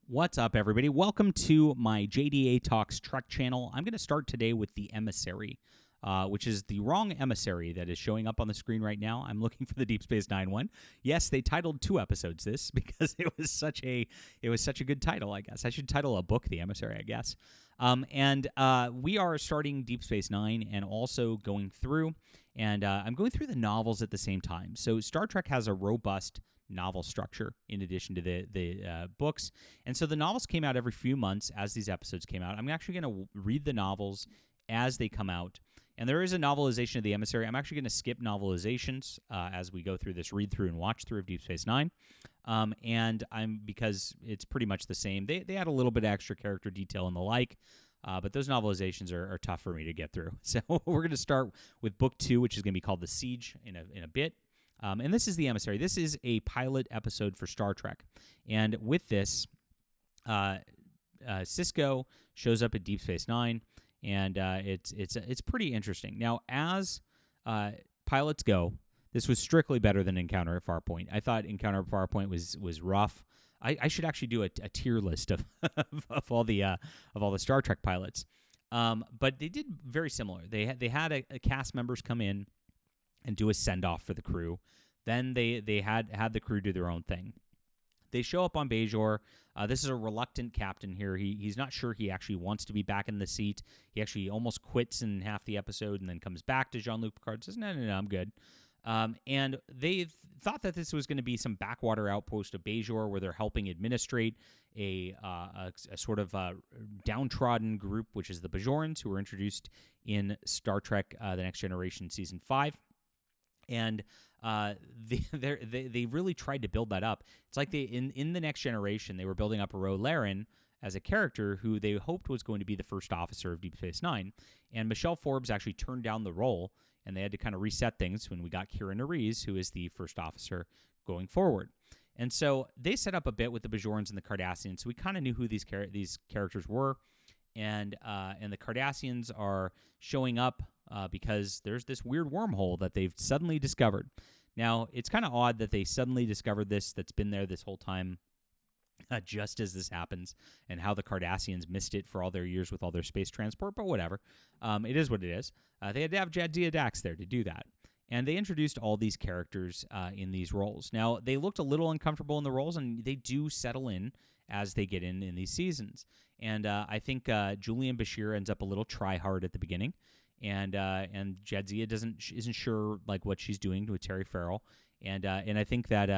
What's up, everybody? Welcome to my JDA Talks Trek channel. I'm going to start today with the Emissary, which is the wrong Emissary that is showing up on the screen right now. I'm looking for the Deep Space Nine one. Yes, they titled 2 episodes this because it was such a good title. I guess I should title a book the Emissary. I guess. We are starting Deep Space Nine and also going through, and I'm going through the novels at the same time. So Star Trek has a robust novel structure in addition to the books, and so the novels came out every few months as these episodes came out. I'm actually going to read the novels as they come out, and there is a novelization of the Emissary. I'm actually going to skip novelizations as we go through this read through and watch through of Deep Space Nine, because it's pretty much the same. They add a little bit of extra character detail and the like. But those novelizations are tough for me to get through. So we're going to start with Book 2, which is going to be called The Siege in a bit. And this is the Emissary. This is a pilot episode for Star Trek. And with this, Sisko shows up at Deep Space Nine, and it's pretty interesting. Now, as pilots go, this was strictly better than Encounter at Farpoint. I thought Encounter at Farpoint was rough. I should actually do a tier list of all the Star Trek pilots. But they did very similar. They had a cast members come in and do a send-off for the crew. Then they had the crew do their own thing. They show up on Bajor. This is a reluctant captain here. He's not sure he actually wants to be back in the seat. He actually almost quits in half the episode and then comes back to Jean-Luc Picard and says, no, I'm good. And they thought that this was going to be some backwater outpost of Bajor where they're helping administrate a sort of downtrodden group, which is the Bajorans, who were introduced in Star Trek The Next Generation Season 5. And they really tried to build that up. It's like in The Next Generation, they were building up Ro Laren as a character who they hoped was going to be the first officer of Deep Space Nine. And Michelle Forbes actually turned down the role, and they had to kind of reset things when we got Kira Nerys, who is the first officer going forward. And so they set up a bit with the Bajorans and the Cardassians, so we kind of knew who these characters were. And the Cardassians are showing up because there's this weird wormhole that they've suddenly discovered. Now, it's kind of odd that they suddenly discovered this that's been there this whole time, just as this happens, and how the Cardassians missed it for all their years with all their space transport, but whatever. It is what it is. They had to have Jadzia Dax there to do that. And they introduced all these characters in these roles. Now, they looked a little uncomfortable in the roles, and they do settle in as they get in these seasons. And I think Julian Bashir ends up a little try-hard at the beginning, and Jadzia isn't sure like what she's doing with Terry Farrell. And I think that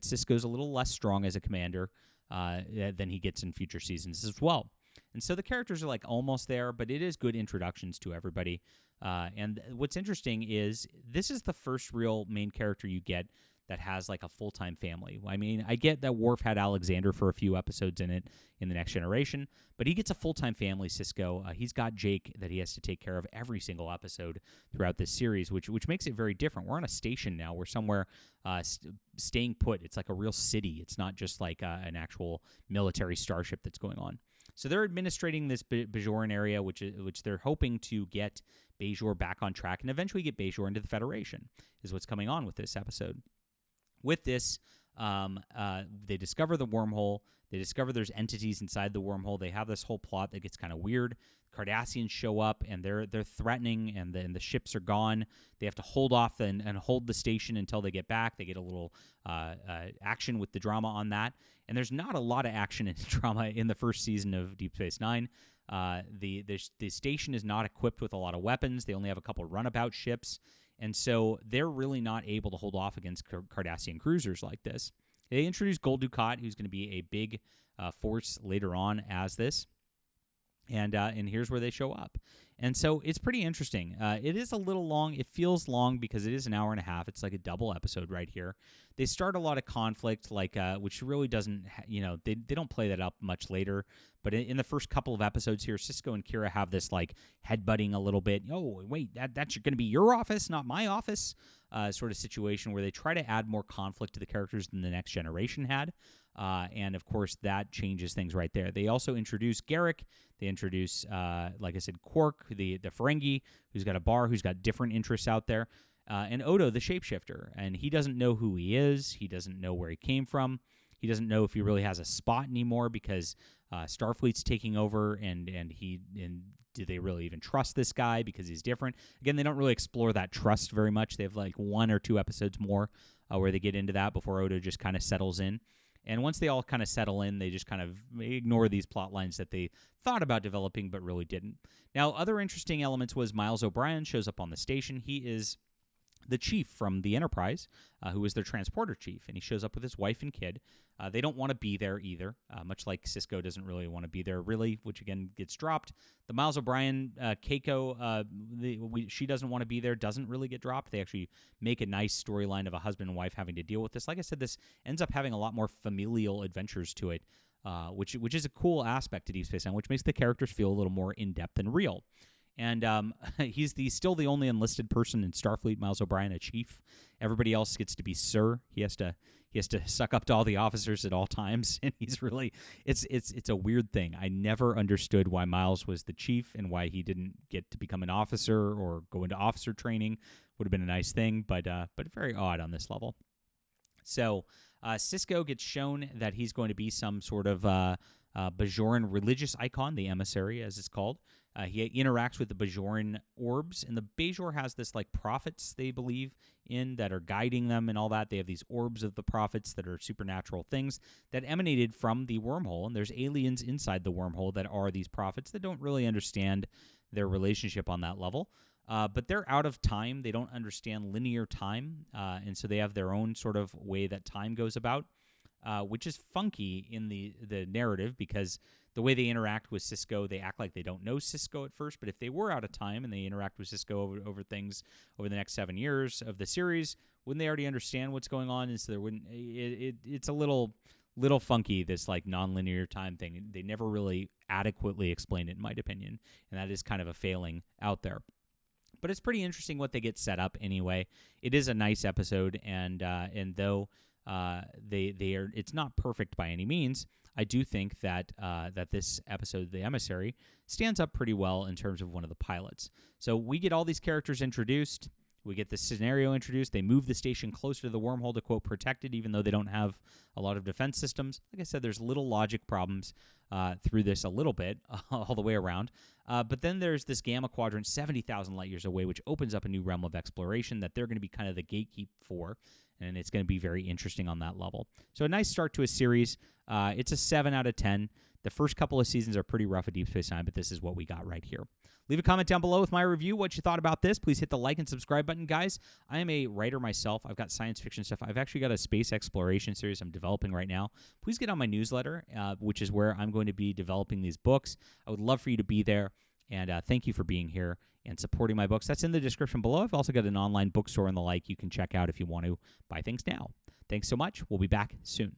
Sisko's a little less strong as a commander than he gets in future seasons as well. And so the characters are like almost there, but it is good introductions to everybody. And what's interesting is this is the first real main character you get that has like a full-time family. I mean, I get that Worf had Alexander for a few episodes in it in The Next Generation, but he gets a full-time family, Sisko. He's got Jake that he has to take care of every single episode throughout this series, which makes it very different. We're on a station now. We're somewhere staying put. It's like a real city. It's not just like an actual military starship that's going on. So they're administrating this Bajoran area, which they're hoping to get Bajor back on track and eventually get Bajor into the Federation, is what's coming on with this episode. With this, they discover the wormhole. They discover there's entities inside the wormhole. They have this whole plot that gets kind of weird. Cardassians show up, and they're threatening, and the ships are gone. They have to hold off and hold the station until they get back. They get a little action with the drama on that. And there's not a lot of action and drama in the first season of Deep Space Nine. The station is not equipped with a lot of weapons. They only have a couple of runabout ships. And so they're really not able to hold off against Cardassian cruisers like this. They introduced Gul Dukat, who's going to be a big force later on as this. And here's where they show up. And so it's pretty interesting. It is a little long. It feels long because it is an hour and a half. It's like a double episode right here. They start a lot of conflict, like which really doesn't, they don't play that up much later. But in the first couple of episodes here, Sisko and Kira have this like headbutting a little bit. Oh, wait, that's going to be your office, not my office, sort of situation where they try to add more conflict to the characters than The Next Generation had. And, of course, that changes things right there. They also introduce Garrick. They introduce, like I said, Quark, the Ferengi, who's got a bar, who's got different interests out there, and Odo, the shapeshifter. And he doesn't know who he is. He doesn't know where he came from. He doesn't know if he really has a spot anymore because Starfleet's taking over, and do they really even trust this guy because he's different? Again, they don't really explore that trust very much. They have like 1 or 2 episodes more where they get into that before Odo just kind of settles in. And once they all kind of settle in, they just kind of ignore these plot lines that they thought about developing but really didn't. Now, other interesting elements was Miles O'Brien shows up on the station. He is the chief from the Enterprise, who is their transporter chief, and he shows up with his wife and kid. They don't want to be there either, much like Sisko doesn't really want to be there, really, which again gets dropped. The Miles O'Brien, Keiko, she doesn't want to be there, doesn't really get dropped. They actually make a nice storyline of a husband and wife having to deal with this. Like I said, this ends up having a lot more familial adventures to it, which is a cool aspect to Deep Space Nine, which makes the characters feel a little more in-depth and real. And he's still the only enlisted person in Starfleet, Miles O'Brien, a chief. Everybody else gets to be Sir. He has to suck up to all the officers at all times, and he's really it's a weird thing. I never understood why Miles was the chief and why he didn't get to become an officer or go into officer training. Would have been a nice thing, but very odd on this level. So Sisko gets shown that he's going to be some sort of Bajoran religious icon, the Emissary, as it's called. He interacts with the Bajoran orbs, and the Bajor has this like prophets they believe in that are guiding them and all that. They have these orbs of the prophets that are supernatural things that emanated from the wormhole, and there's aliens inside the wormhole that are these prophets that don't really understand their relationship on that level. But they're out of time. They don't understand linear time, and so they have their own sort of way that time goes about, which is funky in the narrative because the way they interact with Sisko, they act like they don't know Sisko at first, but if they were out of time and they interact with Sisko over things over the next 7 years of the series, wouldn't they already understand what's going on? And so there wouldn't. It's a little funky, this like nonlinear time thing. They never really adequately explain it, in my opinion, and that is kind of a failing out there. But it's pretty interesting what they get set up anyway. It is a nice episode, and though they are, it's not perfect by any means. I do think that this episode, The Emissary, stands up pretty well in terms of one of the pilots. So we get all these characters introduced. We get this scenario introduced. They move the station closer to the wormhole to, quote, protect it, even though they don't have a lot of defense systems. Like I said, there's little logic problems through this a little bit all the way around. But then there's this Gamma Quadrant 70,000 light years away, which opens up a new realm of exploration that they're going to be kind of the gatekeep for, and it's going to be very interesting on that level. So a nice start to a series. It's a 7 out of 10. The first couple of seasons are pretty rough at Deep Space Nine, but this is what we got right here. Leave a comment down below with my review, what you thought about this. Please hit the like and subscribe button, guys. I am a writer myself. I've got science fiction stuff. I've actually got a space exploration series I'm developing right now. Please get on my newsletter, which is where I'm going to be developing these books. I would love for you to be there, and thank you for being here and supporting my books. That's in the description below. I've also got an online bookstore and the like you can check out if you want to buy things now. Thanks so much. We'll be back soon.